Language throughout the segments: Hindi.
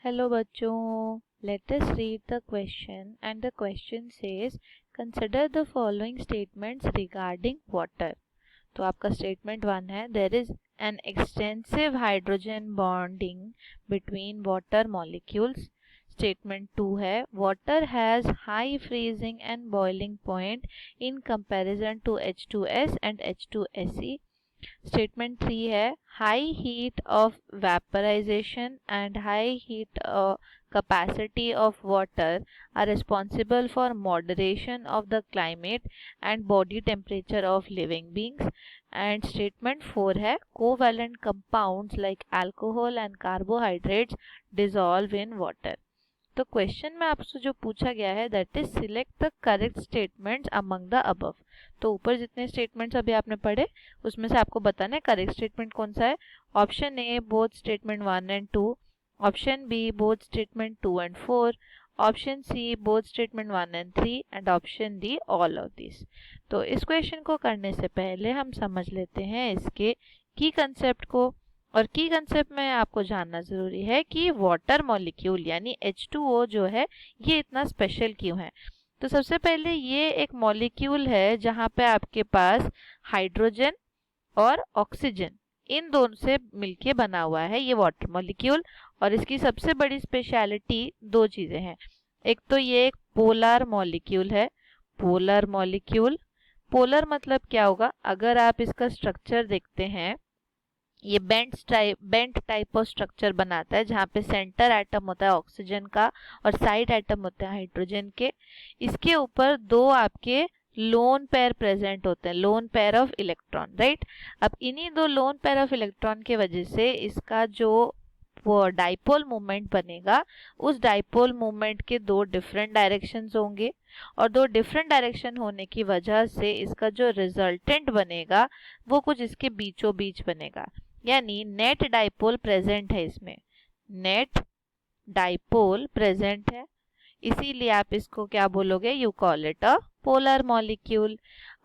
Hello बच्चों, let us read the question and the question says consider the following statements regarding water. तो आपका statement 1 है there is an extensive hydrogen bonding between water molecules. Statement 2 है water has high freezing and boiling point in comparison to H2S and H2SE. Statement 3 है high heat of vaporization and high heat capacity of water are responsible for moderation of the climate and body temperature of living beings. And statement 4 है covalent compounds like alcohol and carbohydrates dissolve in water. तो क्वेश्चन में आपसे जो पूछा गया है that is select the correct statements among the above. तो ऊपर जितने स्टेटमेंट्स अभी आपने पढ़े उसमें से आपको बताना है करेक्ट स्टेटमेंट कौन सा है. Option A both statement 1 and 2, option B both statement 2 and 4, option C both statement 1 and 3 and option D all of this. तो इस क्वेश्चन को करने से पहले हम समझ लेते हैं इसके की कंसेप्ट को. और की कंसेप्ट में आपको जानना ज़रूरी है कि वाटर मॉलिक्यूल यानी H2O जो है ये इतना स्पेशल क्यों है. तो सबसे पहले ये एक मॉलिक्यूल है जहाँ पे आपके पास हाइड्रोजन और ऑक्सीजन इन दोनों से मिलके बना हुआ है ये वाटर मॉलिक्यूल. और इसकी सबसे बड़ी स्पेशलिटी दो चीज़ें हैं. एक तो ये एक पोलर मॉलिक्यूल है. पोलर मॉलिक्यूल, पोलर मतलब क्या होगा, अगर आप इसका स्ट्रक्चर देखते हैं ये बेंट टाइप ऑफ स्ट्रक्चर बनाता है जहाँ पे सेंटर एटम होता है ऑक्सीजन का और साइड एटम होते हैं हाइड्रोजन के. इसके ऊपर दो आपके लोन पेयर प्रेजेंट होते हैं, lone pair of electron, right. अब इन्हीं दो लोन पेयर ऑफ इलेक्ट्रॉन के वजह से इसका जो वो डाइपोल मूवमेंट बनेगा उस डाइपोल मूवमेंट के दो डिफरेंट डायरेक्शंस होंगे और दो डिफरेंट डायरेक्शन होने की वजह से इसका जो रिजल्टेंट बनेगा वो कुछ इसके बीचों बीच बनेगा. यानी नेट डाइपोल प्रेजेंट है इसमें, नेट डाइपोल प्रेजेंट है, इसीलिए आप इसको क्या बोलोगे, you call it a polar molecule.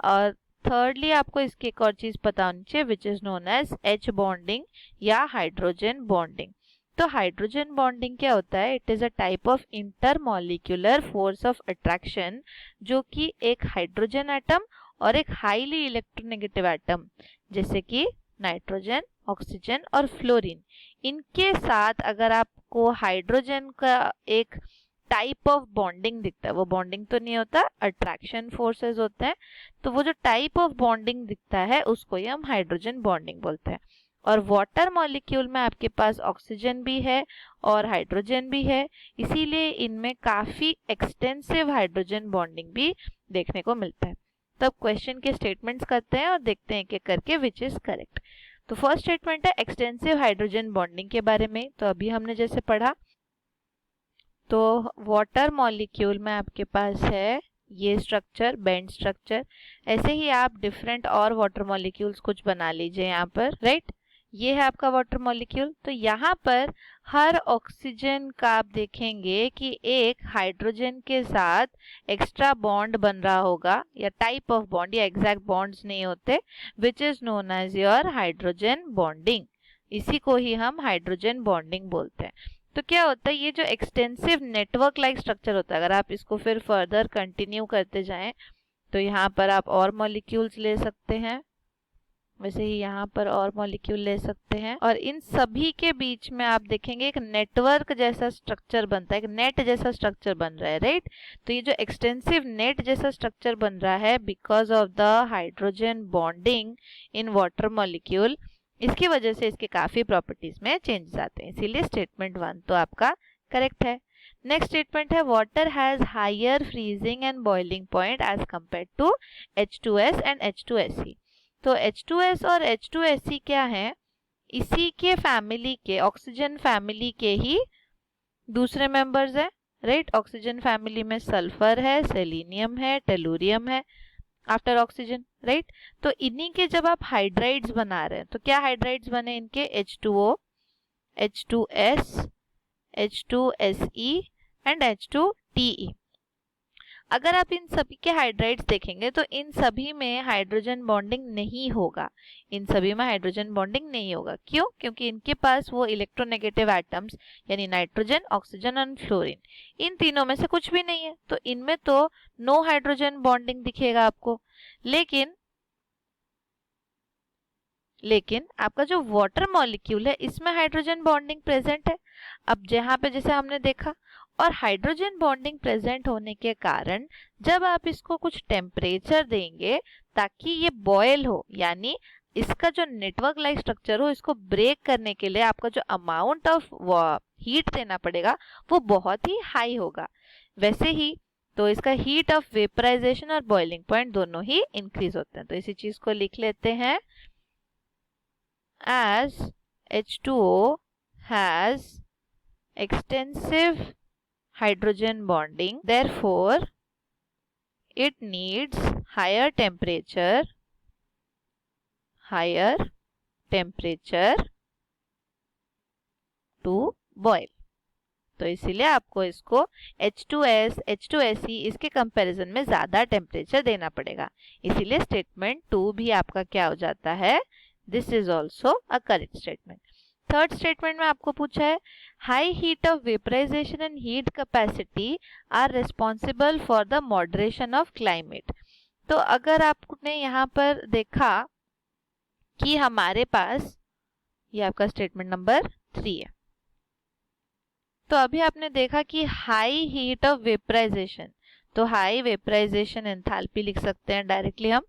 और थर्डली आपको इसकी एक और चीज पता होनी चाहिए which is known as H bonding या हाइड्रोजन बॉन्डिंग. तो हाइड्रोजन बॉन्डिंग क्या होता है, it is a type of intermolecular force of attraction जो कि एक हाइड्रोजन एटम और एक हाईली इलेक्ट्रोनेगेटिव एटम जैसे कि नाइट्रोजन, ऑक्सीजन और फ्लोरीन, इनके साथ अगर आपको हाइड्रोजन का एक टाइप ऑफ बॉन्डिंग दिखता है, वो बॉन्डिंग तो नहीं होता, अट्रैक्शन फोर्सेस होते हैं, तो वो जो टाइप ऑफ बॉन्डिंग दिखता है उसको ही हम हाइड्रोजन बॉन्डिंग बोलते हैं. और वाटर मॉलिक्यूल में आपके पास ऑक्सीजन भी है और हाइड्रोजन भी है, इसीलिए इनमें काफी एक्सटेंसिव हाइड्रोजन बॉन्डिंग भी देखने को मिलता है. तब क्वेश्चन के स्टेटमेंट्स करते हैं और देखते हैं कि करके विच इज करेक्ट. तो फर्स्ट स्टेटमेंट है एक्सटेंसिव हाइड्रोजन बॉन्डिंग के बारे में. तो अभी हमने जैसे पढ़ा तो वाटर मॉलिक्यूल में आपके पास है ये स्ट्रक्चर, बेंड स्ट्रक्चर. ऐसे ही आप डिफरेंट और वाटर मॉलिक्यूल्स कुछ बना लीजिए यहाँ पर, राइट. ये है आपका वाटर मॉलिक्यूल. तो यहाँ पर हर ऑक्सीजन का आप देखेंगे कि एक हाइड्रोजन के साथ एक्स्ट्रा बॉन्ड बन रहा होगा या टाइप ऑफ बॉन्ड, या एग्जैक्ट बॉन्ड्स नहीं होते, which is known as your hydrogen bonding. इसी को ही हम हाइड्रोजन बॉन्डिंग बोलते हैं. तो क्या होता है, ये जो एक्सटेंसिव नेटवर्क लाइक स्ट्रक्चर होता है, अगर आप इसको फिर फर्दर कंटिन्यू करते जाएं तो यहाँ पर आप और मॉलिक्यूल्स ले सकते हैं, वैसे ही यहाँ पर और मॉलिक्यूल ले सकते हैं, और इन सभी के बीच में आप देखेंगे एक नेटवर्क जैसा स्ट्रक्चर बनता है, एक नेट जैसा स्ट्रक्चर बन रहा है, राइट. तो ये जो एक्सटेंसिव नेट जैसा स्ट्रक्चर बन रहा है because of the hydrogen bonding in water molecule, इसकी वजह से इसके काफी प्रॉपर्टीज में चेंजेस आते हैं, इसीलिए स्टेटमेंट 1 तो आपका करेक्ट है. नेक्स्ट स्टेटमेंट है water has higher freezing and boiling point as compare to H2S and H2SE. तो H2S और H2SE क्या है, इसी के फैमिली के, ऑक्सीजन फैमिली के ही दूसरे मेंबर्स है, राइट. ऑक्सीजन फैमिली में सल्फर है, सेलेनियम है, टेलुरियम है आफ्टर ऑक्सीजन, राइट. तो इन्हीं के जब आप हाइड्राइड्स बना रहे हैं तो क्या हाइड्राइड्स बने इनके, H2O, H2S, H2SE and H2TE. अगर आप इन सभी के हाइड्राइड्स देखेंगे तो इन सभी में हाइड्रोजन बॉन्डिंग नहीं होगा, इन सभी में हाइड्रोजन बॉन्डिंग नहीं होगा। क्यों? क्योंकि इनके पास वो इलेक्ट्रोनेगेटिव एटम्स यानी नाइट्रोजन, ऑक्सीजन और फ्लोरीन, इन तीनों में से कुछ भी नहीं है, तो इनमें तो नो हाइड्रोजन बॉन्डिंग दिखेगा आपको। लेकिन आपका जो वाटर मॉलिक्यूल है इसमें हाइड्रोजन बॉन्डिंग प्रेजेंट है। अब जहाँ पे जैसे हमने देखा, और हाइड्रोजन बॉन्डिंग प्रेजेंट होने के कारण जब आप इसको कुछ टेम्परेचर देंगे ताकि ये बॉयल हो, यानी इसका जो नेटवर्क लाइक स्ट्रक्चर हो, इसको ब्रेक करने के लिए आपका जो अमाउंट ऑफ हीट देना पड़ेगा वो बहुत ही हाई होगा। वैसे ही तो इसका हीट ऑफ वेपराइजेशन और बॉइलिंग पॉइंट दोनों ही इंक्रीज होते हैं। तो इसी चीज को लिख लेते हैं, as H2O has extensive hydrogen bonding, therefore it needs higher temperature to boil। तो इसीलिए आपको इसको H2S, H2SE इसके कंपैरिजन में ज्यादा टेम्परेचर देना पड़ेगा। इसीलिए स्टेटमेंट 2 भी आपका क्या हो जाता है, this is also a correct statement. Third statement में आपको पूछा है high heat of vaporization and heat capacity are responsible for the moderation of climate. तो अगर आपने यहाँ पर देखा कि हमारे पास ये आपका स्टेटमेंट नंबर 3 है, तो अभी आपने देखा कि हाई हीट ऑफ वेपराइजेशन, तो हाई वेपराइजेशन एंथैल्पी लिख सकते हैं डायरेक्टली हम,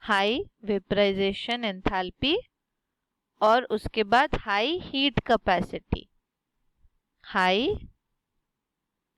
हाई वेपराइजेशन एंथैल्पी, और उसके बाद high heat capacity, high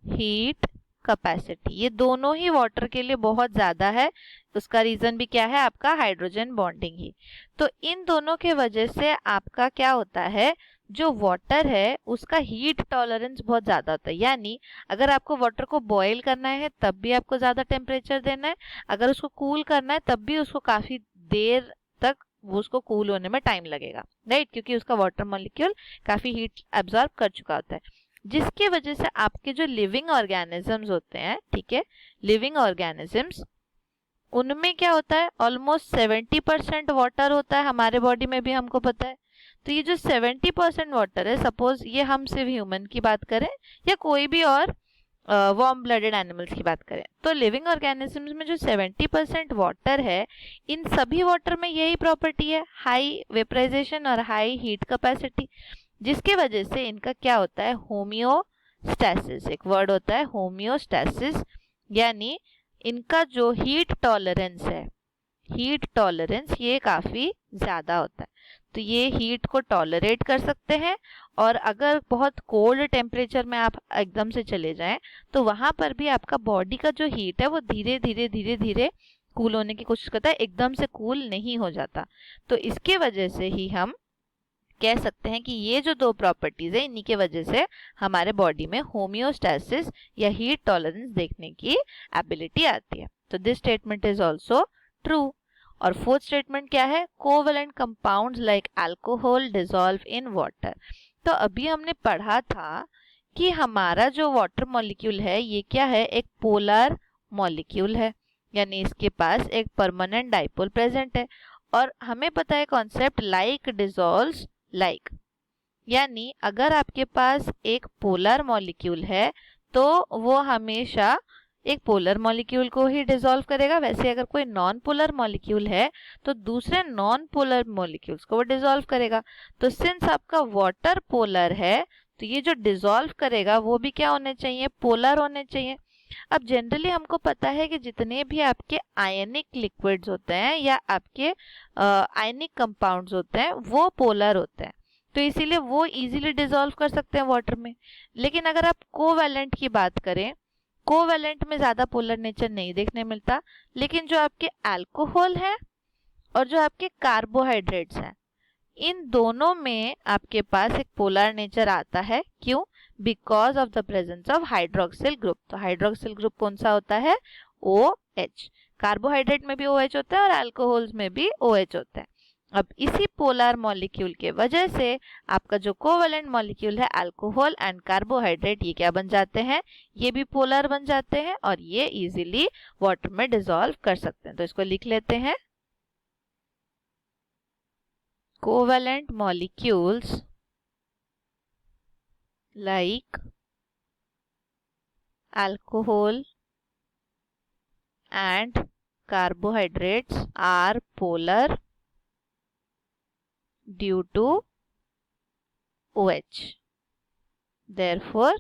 heat capacity, ये दोनों ही वाटर के लिए बहुत ज्यादा है। उसका रीजन भी क्या है, आपका हाइड्रोजन बॉन्डिंग ही। तो इन दोनों के वजह से आपका क्या होता है, जो वाटर है उसका हीट टॉलरेंस बहुत ज्यादा होता है। यानी अगर आपको वाटर को बॉईल करना है तब भी आपको ज्यादा टेम्परेचर देना है, अगर उसको कूल करना है तब भी उसको काफी देर तक उसको कूल होने में टाइम लगेगा, राइट, क्योंकि उसका वाटर मॉलिक्यूल काफी हीट एब्जॉर्ब कर चुका होता है, जिसकी वजह से आपके जो लिविंग ऑर्गेनिजम्स होते हैं, ठीक है, लिविंग ऑर्गेनिजम्स, उनमें क्या होता है, ऑलमोस्ट 70% वाटर होता है, हमारे बॉडी में भी हमको पता है। तो ये जो 70% वाटर है, सपोज ये हम सिर्फ ह्यूमन की बात करें या कोई भी और वार्म ब्लडेड एनिमल्स की बात करें, तो लिविंग ऑर्गेनिजम्स में जो 70% वाटर है, इन सभी वाटर में यही प्रॉपर्टी है, हाई वेपराइजेशन और हाई हीट कैपेसिटी, जिसके वजह से इनका क्या होता है, होमियोस्टैसिस, एक वर्ड होता है होमियोस्टैसिस, यानी इनका जो हीट टॉलरेंस है, हीट टॉलरेंस ये काफी ज्यादा होता है। तो ये हीट को टॉलरेट कर सकते हैं, और अगर बहुत कोल्ड टेम्परेचर में आप एकदम से चले जाएं तो वहां पर भी आपका बॉडी का जो हीट है वो धीरे धीरे कूल होने की कोशिश करता है, एकदम से कूल नहीं हो जाता। तो इसके वजह से ही हम कह सकते हैं कि ये जो दो प्रॉपर्टीज है, इन्हीं के वजह से हमारे बॉडी में होमियोस्टैसिस या हीट टॉलरेंस देखने की एबिलिटी आती है। तो this statement is also true. और फोर्थ स्टेटमेंट क्या है, covalent compounds like alcohol dissolve in water. तो अभी हमने पढ़ा था कि हमारा जो वाटर मॉलिक्यूल है ये क्या है, एक पोलर मॉलिक्यूल है, यानी इसके पास एक परमानेंट डाइपोल प्रेजेंट है, और हमें पता है कॉन्सेप्ट लाइक डिसॉल्व्स लाइक, यानी अगर आपके पास एक पोलर मॉलिक्यूल है तो वो हमेशा एक पोलर मॉलिक्यूल को ही डिसॉल्व करेगा। वैसे अगर कोई नॉन पोलर मॉलिक्यूल है तो दूसरे नॉन पोलर मॉलिक्यूल्स को वो डिसॉल्व करेगा। तो सिंस आपका वाटर पोलर है तो ये जो डिसॉल्व करेगा वो भी क्या होने चाहिए, पोलर होने चाहिए। अब जनरली हमको पता है कि जितने भी आपके आयनिक लिक्विड्स होते हैं या आपके आयनिक कंपाउंड्स होते हैं वो पोलर होते हैं, तो इसीलिए वो इजीली डिसॉल्व कर सकते हैं वाटर में। लेकिन अगर आप कोवैलेंट की बात करें, कोवैलेंट में ज्यादा पोलर नेचर नहीं देखने मिलता, लेकिन जो आपके अल्कोहल है और जो आपके कार्बोहाइड्रेट्स हैं, इन दोनों में आपके पास एक पोलर नेचर आता है। क्यों? Because of the presence of hydroxyl group. तो हाइड्रोक्सिल ग्रुप कौन सा होता है, OH। कार्बोहाइड्रेट में भी OH होता है और अल्कोहल्स में भी OH होता है। अब इसी पोलर मॉलिक्यूल के वजह से आपका जो कोवेलेंट मॉलिक्यूल है अल्कोहल एंड कार्बोहाइड्रेट, ये क्या बन जाते हैं, ये भी पोलर बन जाते हैं और ये इजीली वाटर में डिसॉल्व कर सकते हैं। तो इसको लिख लेते हैं, covalent molecules like alcohol and carbohydrates are polar due to OH. Therefore,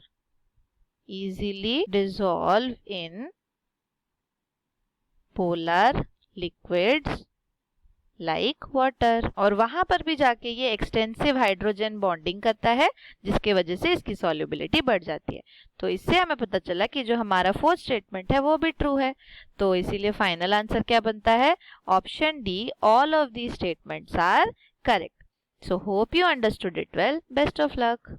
easily dissolve in polar liquids like water. और वहां पर भी जाके ये एक्सटेंसिव हाइड्रोजन बॉन्डिंग करता है जिसके वजह से इसकी सॉल्युबिलिटी बढ़ जाती है। तो इससे हमें पता चला कि जो हमारा फोर्थ स्टेटमेंट है वो भी ट्रू है। तो इसीलिए फाइनल आंसर क्या बनता है, option D, all of these statements are correct. So hope you understood it well. Best of luck.